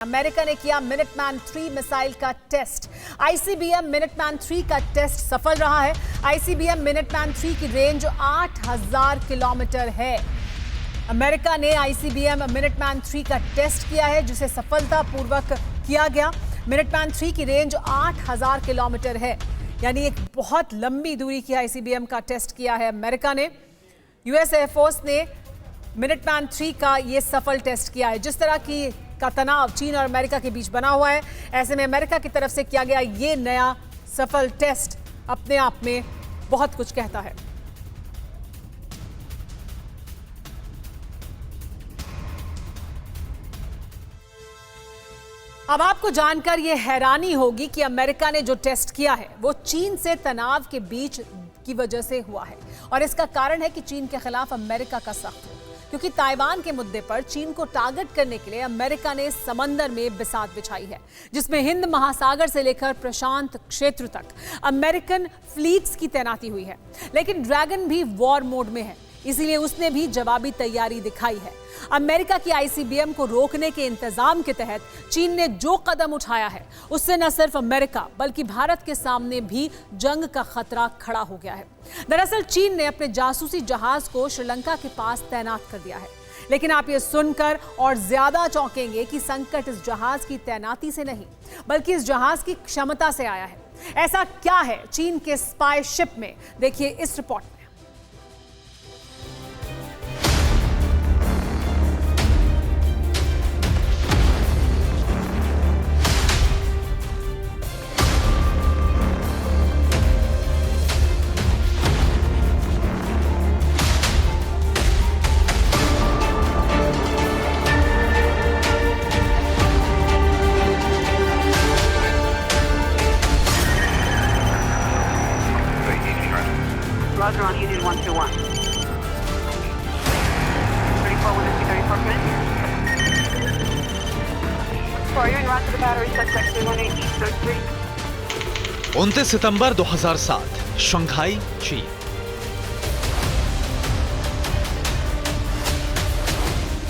America ने किया Minuteman 3 missile का टेस्ट। आईसीबीएम मिनटमैन 3 का टेस्ट सफल रहा है। आईसीबीएम मिनटमैन 3 की रेंज 8000 किलोमीटर है। अमेरिका ने आईसीबीएम मिनटमैन 3 का टेस्ट किया है, जिसे सफलतापूर्वक किया गया। मिनटमैन 3 की रेंज 8000 किलोमीटर है, यानी एक बहुत लंबी दूरी की आईसीबीएम का टेस्ट किया है अमेरिका ने। यूएस एयरफोर्स ने मिनटमैन 3 का ये सफल टेस्ट किया है। जिस तरह का तनाव चीन और अमेरिका के बीच बना हुआ है, ऐसे में अमेरिका की तरफ से किया गया ये नया सफल टेस्ट अपने आप में बहुत कुछ कहता है। अब आपको जानकर यह हैरानी होगी कि अमेरिका ने जो टेस्ट किया है वो चीन से तनाव के बीच की वजह से हुआ है, और इसका कारण है कि चीन के खिलाफ अमेरिका का सख्त रुख, क्योंकि ताइवान के मुद्दे पर चीन को टारगेट करने के लिए अमेरिका ने समंदर में बिसात बिछाई है, जिसमें हिंद महासागर से लेकर प्रशांत क्षेत्र तक अमेरिकन फ्लीट्स की तैनाती हुई है। लेकिन ड्रैगन भी वॉर मोड में है, इसीलिए उसने भी जवाबी तैयारी दिखाई है। अमेरिका की आईसीबीएम को रोकने के इंतजाम के तहत चीन ने जो कदम उठाया है, उससे न सिर्फ अमेरिका बल्कि भारत के सामने भी जंग का खतरा खड़ा हो गया है। दरअसल चीन ने अपने जासूसी जहाज को श्रीलंका के पास तैनात कर दिया है। लेकिन आप ये सुनकर और ज्यादा चौंकेंगे कि संकट इस जहाज की तैनाती से नहीं, बल्कि इस जहाज की क्षमता से आया है। ऐसा क्या है चीन के स्पाई शिप में, देखिए इस रिपोर्ट में। Roger on Union 121. 34 Winnipeg, 34 minutes. For you en route to the battery, suspect 31833. 29 September 2007, Shanghai, चीन।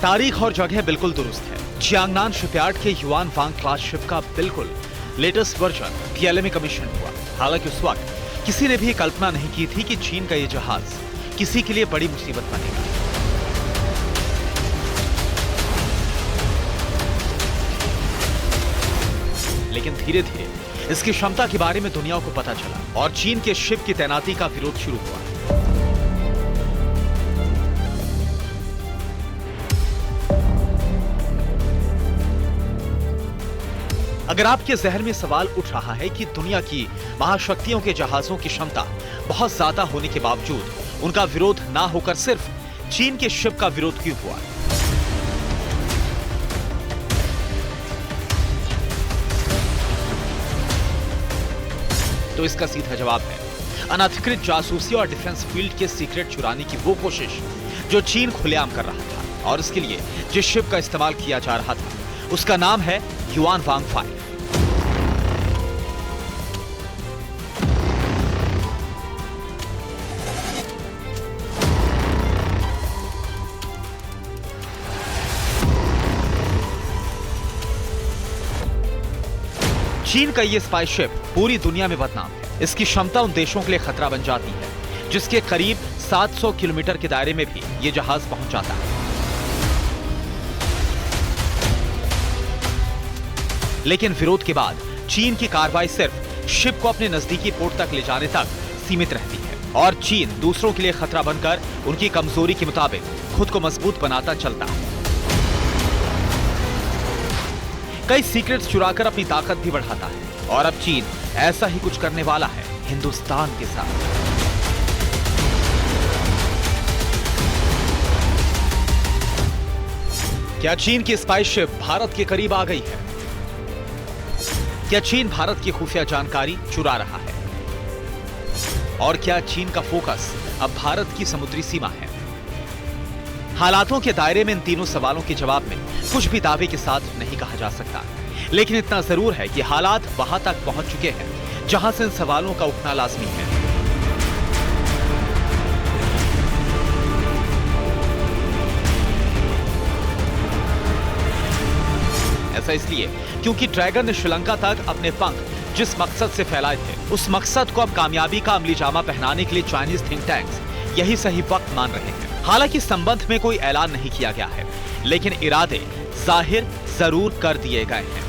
तारीख और जगह बिल्कुल दुरुस्त है। जियांगनान शिपयार्ड के युआन वांग क्लास शिप का बिल्कुल लेटेस्ट वर्जन पीएलए में कमीशन हुआ। हालांकि उस वक्त किसी ने भी कल्पना नहीं की थी कि चीन का यह जहाज किसी के लिए बड़ी मुसीबत बनेगा। लेकिन धीरे धीरे इसकी क्षमता के बारे में दुनिया को पता चला और चीन के शिप की तैनाती का विरोध शुरू हुआ। अगर आपके जहन में सवाल उठ रहा है कि दुनिया की महाशक्तियों के जहाजों की क्षमता बहुत ज्यादा होने के बावजूद उनका विरोध ना होकर सिर्फ चीन के शिप का विरोध क्यों हुआ, तो इसका सीधा जवाब है अनधिकृत जासूसी और डिफेंस फील्ड के सीक्रेट चुराने की वो कोशिश जो चीन खुलेआम कर रहा था। और इसके लिए जिस शिप का इस्तेमाल किया जा रहा था उसका नाम है युआन वांग 5। चीन का ये स्पाई शिप पूरी दुनिया में बदनाम है। इसकी क्षमता उन देशों के लिए खतरा बन जाती है जिसके करीब 700 किलोमीटर के दायरे में भी ये जहाज पहुंच जाता है। लेकिन विरोध के बाद चीन की कार्रवाई सिर्फ शिप को अपने नजदीकी पोर्ट तक ले जाने तक सीमित रहती है, और चीन दूसरों के लिए खतरा बनकर उनकी कमजोरी के मुताबिक खुद को मजबूत बनाता चलता है। कई सीक्रेट्स चुराकर अपनी ताकत भी बढ़ाता है, और अब चीन ऐसा ही कुछ करने वाला है हिंदुस्तान के साथ। क्या चीन की स्पाई शिप भारत के करीब आ गई है? क्या चीन भारत की खुफिया जानकारी चुरा रहा है? और क्या चीन का फोकस अब भारत की समुद्री सीमा है? हालातों के दायरे में इन तीनों सवालों के जवाब में कुछ भी दावे के साथ नहीं कहा जा सकता, लेकिन इतना जरूर है कि हालात वहां तक पहुंच चुके हैं जहां से इन सवालों का उठना लाजमी है। ऐसा इसलिए क्योंकि ड्रैगन ने श्रीलंका तक अपने पंख जिस मकसद से फैलाए थे, उस मकसद को अब कामयाबी का अमली जामा पहनाने के लिए चाइनीज थिंक टैंक्स यही सही वक्त मान रहे हैं। हालांकि संबंध में कोई ऐलान नहीं किया गया है, लेकिन इरादे जाहिर जरूर कर दिए गए हैं।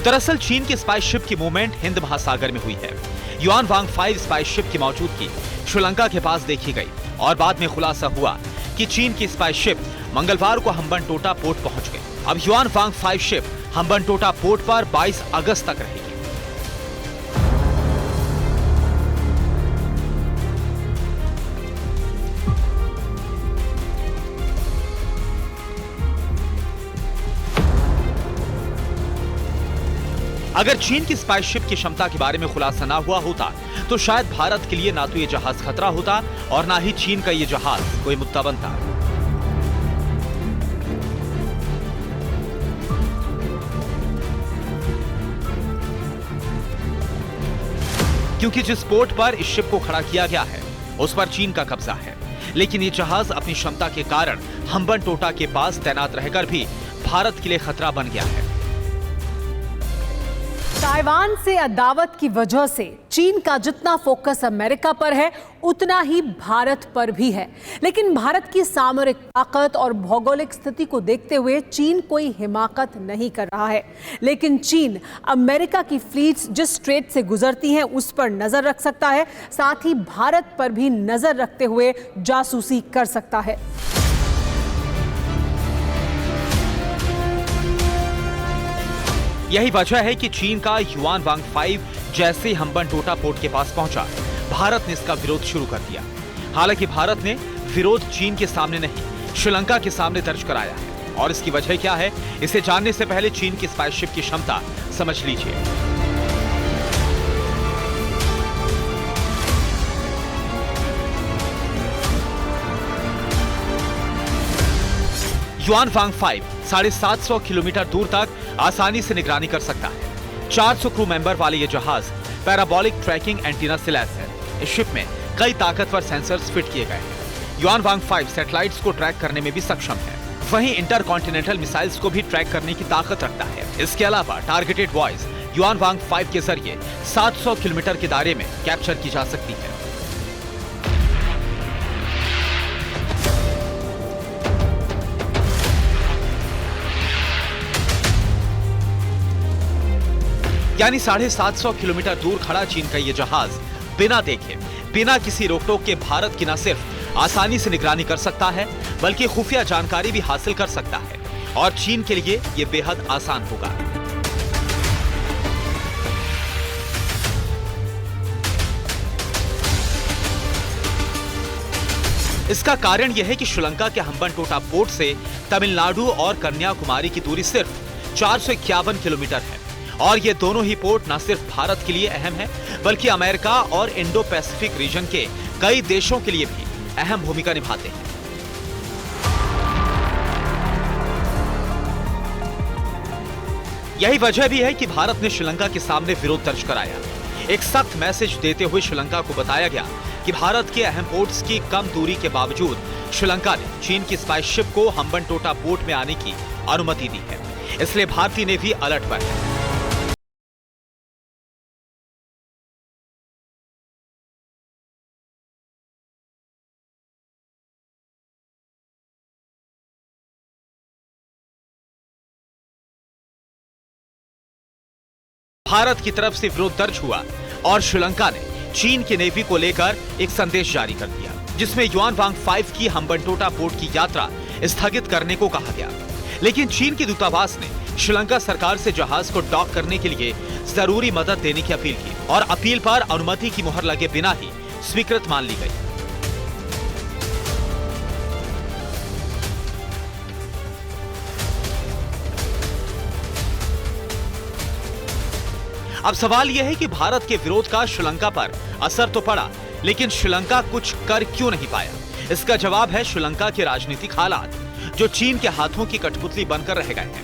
दरअसल चीन की स्पाई शिप की मूवमेंट हिंद महासागर में हुई है। युआन वांग 5 स्पाई शिप की मौजूदगी श्रीलंका के पास देखी गई और बाद में खुलासा हुआ कि चीन की स्पाई शिप मंगलवार को हम्बनटोटा पोर्ट पहुंच गई। अब yuan Wang 5 ship Hambantota port पर 22 अगस्त तक रहेगी। अगर चीन की स्पाई शिप की क्षमता के बारे में खुलासा ना हुआ होता तो शायद भारत के लिए ना तो ये जहाज खतरा होता और ना ही चीन का ये जहाज कोई मुद्दा बनता। क्योंकि जिस पोर्ट पर इस शिप को खड़ा किया गया है उस पर चीन का कब्जा है, लेकिन ये जहाज अपनी क्षमता के कारण हम्बनटोटा के पास तैनात रहकर भी भारत के लिए खतरा बन गया है। ताइवान से अदावत की वजह से चीन का जितना फोकस अमेरिका पर है उतना ही भारत पर भी है, लेकिन भारत की सामरिक ताकत और भौगोलिक स्थिति को देखते हुए चीन कोई हिमाकत नहीं कर रहा है। लेकिन चीन अमेरिका की फ्लीट्स जिस स्ट्रेट से गुजरती हैं उस पर नजर रख सकता है, साथ ही भारत पर भी नजर रखते हुए जासूसी कर सकता है। यही वजह है कि चीन का युआन वांग 5 जैसे हम्बनटोटा पोर्ट के पास पहुंचा, भारत ने इसका विरोध शुरू कर दिया। हालांकि भारत ने विरोध चीन के सामने नहीं, श्रीलंका के सामने दर्ज कराया है। और इसकी वजह क्या है, इसे जानने से पहले चीन की स्पाई शिप की क्षमता समझ लीजिए। युआन वांग 5 750 किलोमीटर दूर तक आसानी से निगरानी कर सकता है। 400 क्रू मेंबर वाले ये जहाज पैराबोलिक ट्रैकिंग एंटीना से लैस है। इस शिप में कई ताकतवर सेंसर्स फिट किए गए हैं। युआन वांग 5 सैटेलाइट्स को ट्रैक करने में भी सक्षम है, वहीं इंटरकॉन्टिनेंटल मिसाइल्स को भी ट्रैक करने की ताकत रखता है। इसके अलावा टारगेटेड वॉइस युआन वांग 5 के जरिए 700 किलोमीटर के दायरे में कैप्चर की जा सकती है। यानी 750 किलोमीटर दूर खड़ा चीन का ये जहाज बिना देखे, बिना किसी रोक-टोक के भारत की न सिर्फ आसानी से निगरानी कर सकता है, बल्कि खुफिया जानकारी भी हासिल कर सकता है और चीन के लिए ये बेहद आसान होगा। इसका कारण यह है कि श्रीलंका के हम्बनटोटा पोर्ट से तमिलनाडु और कन्याकुमारी की दूरी सिर्फ 451 किलोमीटर है और ये दोनों ही पोर्ट न सिर्फ भारत के लिए अहम है, बल्कि अमेरिका और इंडो पैसिफिक रीजन के कई देशों के लिए भी अहम भूमिका निभाते हैं। यही वजह भी है कि भारत ने श्रीलंका के सामने विरोध दर्ज कराया। एक सख्त मैसेज देते हुए श्रीलंका को बताया गया कि भारत के अहम पोर्ट्स की कम दूरी के बावजूद श्रीलंका ने चीन की स्पाई शिप को हम्बनटोटा पोर्ट में आने की अनुमति दी है, इसलिए भारतीय नेवी अलर्ट पर है। भारत की तरफ से विरोध दर्ज हुआ और श्रीलंका ने चीन की नेवी को लेकर एक संदेश जारी कर दिया, जिसमें युआन वांग 5 की हम्बनटोटा पोर्ट की यात्रा स्थगित करने को कहा गया। लेकिन चीन के दूतावास ने श्रीलंका सरकार से जहाज को डॉक करने के लिए जरूरी मदद देने की अपील की और अपील पर अनुमति की मुहर लगे बिना ही स्वीकृत मान ली गई। अब सवाल यह है कि भारत के विरोध का श्रीलंका पर असर तो पड़ा, लेकिन श्रीलंका कुछ कर क्यों नहीं पाया? इसका जवाब है श्रीलंका के राजनीतिक हालात, जो चीन के हाथों की कठपुतली बनकर रह गए हैं।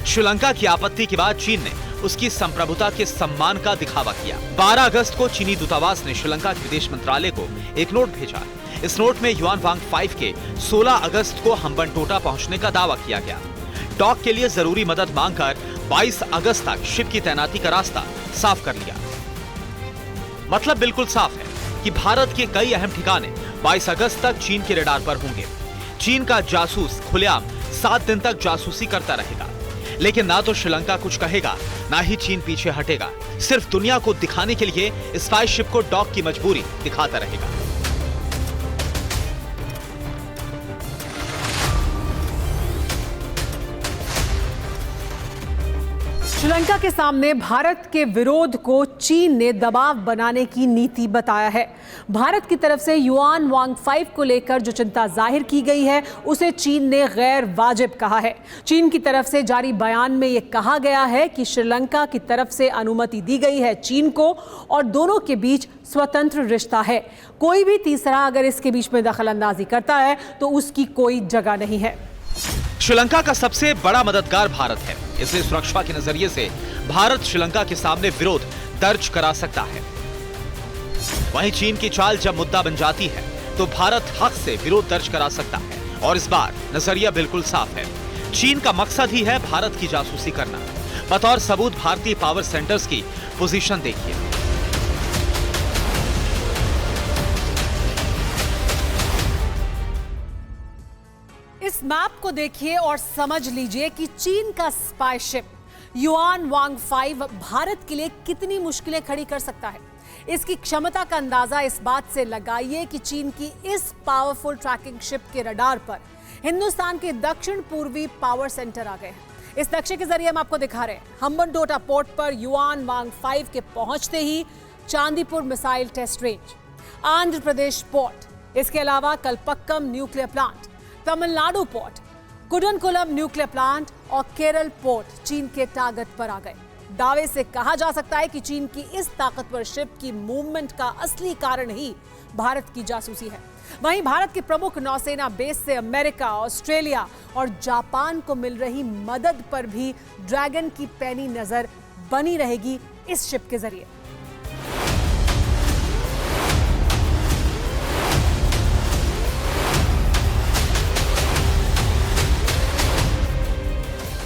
श्रीलंका की आपत्ति के बाद चीन ने उसकी संप्रभुता के सम्मान का दिखावा किया। 12 अगस्त को चीनी दूतावास ने श्रीलंका के विदेश मंत्रालय को एक नोट भेजा। इस नोट में युआन वांग 5 के 16 अगस्त को हम्बनटोटा पहुंचने का दावा किया गया। डॉक के लिए जरूरी मदद मांगकर 22 अगस्त तक शिप की तैनाती का रास्ता साफ कर लिया। मतलब बिल्कुल साफ है कि भारत के कई अहम ठिकाने 22 अगस्त तक चीन के रडार पर होंगे। चीन का जासूस खुलेआम 7 दिन तक जासूसी करता रहेगा, लेकिन ना तो श्रीलंका कुछ कहेगा, ना ही चीन पीछे हटेगा। सिर्फ दुनिया को दिखाने के लिए स्पाई शिप को डॉक की मजबूरी दिखाता रहेगा। श्रीलंका के सामने भारत के विरोध को चीन ने दबाव बनाने की नीति बताया है। भारत की तरफ से युआन वांग 5 को लेकर जो चिंता जाहिर की गई है, उसे चीन ने गैर वाजिब कहा है। चीन की तरफ से जारी बयान में यह कहा गया है कि श्रीलंका की तरफ से अनुमति दी गई है चीन को और दोनों के बीच स्वतंत्र रिश्ता है। कोई भी तीसरा अगर इसके बीच में दखल अंदाजी करता है तो उसकी कोई जगह नहीं है। श्रीलंका का सबसे बड़ा मददगार भारत है, इसलिए सुरक्षा के नजरिए से भारत श्रीलंका के सामने विरोध दर्ज करा सकता है। वहीं चीन की चाल जब मुद्दा बन जाती है तो भारत हक से विरोध दर्ज करा सकता है और इस बार नजरिया बिल्कुल साफ है। चीन का मकसद ही है भारत की जासूसी करना। बतौर सबूत भारतीय पावर सेंटर्स की पोजीशन देखिए। इस मैप को देखिए और समझ लीजिए कि चीन का spy ship yuan Wang 5 Bharat के लिए कितनी मुश्किलें खड़ी कर सकता है। इसकी क्षमता का अंदाजा इस बात से लगाइए कि चीन की इस पावरफुल ट्रैकिंग शिप के रडार पर हिंदुस्तान के दक्षिण पूर्वी पावर सेंटर आ गए हैं। इस नक्शे के जरिए हम आपको दिखा रहे हैं। हम्बनटोटा पोर्ट पर युआन वांग 5 के पहुंचते ही Chandipur missile test range, Andhra Pradesh port, इसके अलावा Kalpakkam nuclear plant, Tamil Nadu port, Kudankulam nuclear plant और केरल पोर्ट चीन के टारगेट पर आ गए। दावे से कहा जा सकता है कि चीन की इस ताकतवर शिप की मूवमेंट का असली कारण ही भारत की जासूसी है। वहीं भारत के प्रमुख नौसेना बेस से अमेरिका, ऑस्ट्रेलिया और जापान को मिल रही मदद पर भी ड्रैगन की पैनी नजर बनी रहेगी इस शिप के जरिए।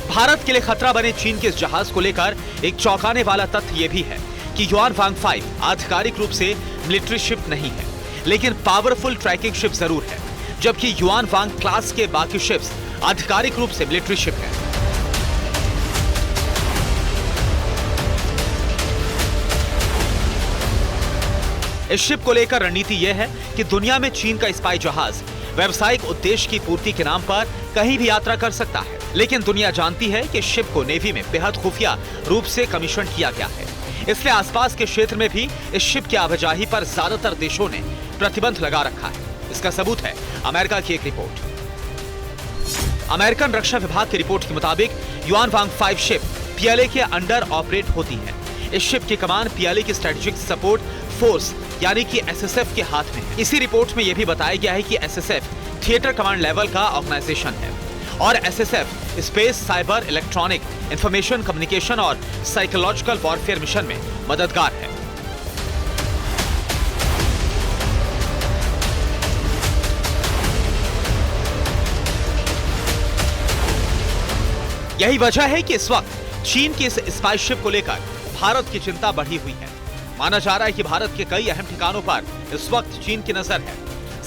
भारत के लिए खतरा बने चीन के इस जहाज को लेकर एक चौंकाने वाला तथ्य यह भी है कि युआन वांग 5 आधिकारिक रूप से मिलिट्री शिप नहीं है, लेकिन पावरफुल ट्रैकिंग शिप जरूर है, जबकि युआन वांग क्लास के बाकी शिप्स आधिकारिक रूप से मिलिट्री शिप है। इस शिप को लेकर रणनीति यह है कि दुनिया में चीन का स्पाई जहाज व्यावसायिक उद्देश्य की पूर्ति के नाम पर कहीं भी यात्रा कर सकता है, लेकिन दुनिया जानती है कि शिप को नेवी में बेहद खुफिया रूप से कमीशन किया गया है। इसलिए आसपास के क्षेत्र में भी इस शिप की आवाजाही पर ज्यादातर देशों ने प्रतिबंध लगा रखा है। इसका सबूत है अमेरिका की एक रिपोर्ट। अमेरिकन रक्षा विभाग की रिपोर्ट के मुताबिक युआन वांग 5 शिप पीएलए के अंडर ऑपरेट होती है। इस शिप की कमान पीएलए की स्ट्रेटेजिक सपोर्ट फोर्स यानी कि एसएसएफ के हाथ में है। इसी रिपोर्ट में यह भी बताया गया है कि एसएसएफ थिएटर कमांड लेवल का ऑर्गेनाइजेशन है और SSF space, cyber, electronic, information, communication और साइकोलॉजिकल वॉरफेयर मिशन में मददगार है। यही वजह है कि इस वक्त चीन की इस स्पाई शिप को लेकर भारत की चिंता बढ़ी हुई है। माना जा रहा है कि भारत के कई अहम ठिकानों पर इस वक्त चीन की नजर है।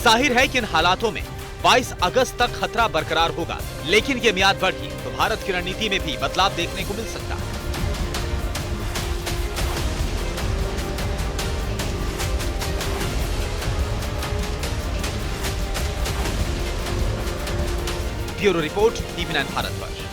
जाहिर है कि इन हालातों में 22 अगस्त तक खतरा बरकरार होगा, लेकिन ये मियाद बढ़ी तो भारत की रणनीति में भी बदलाव देखने को मिल सकता है। Bureau report, TV 9 Bharatvarsh.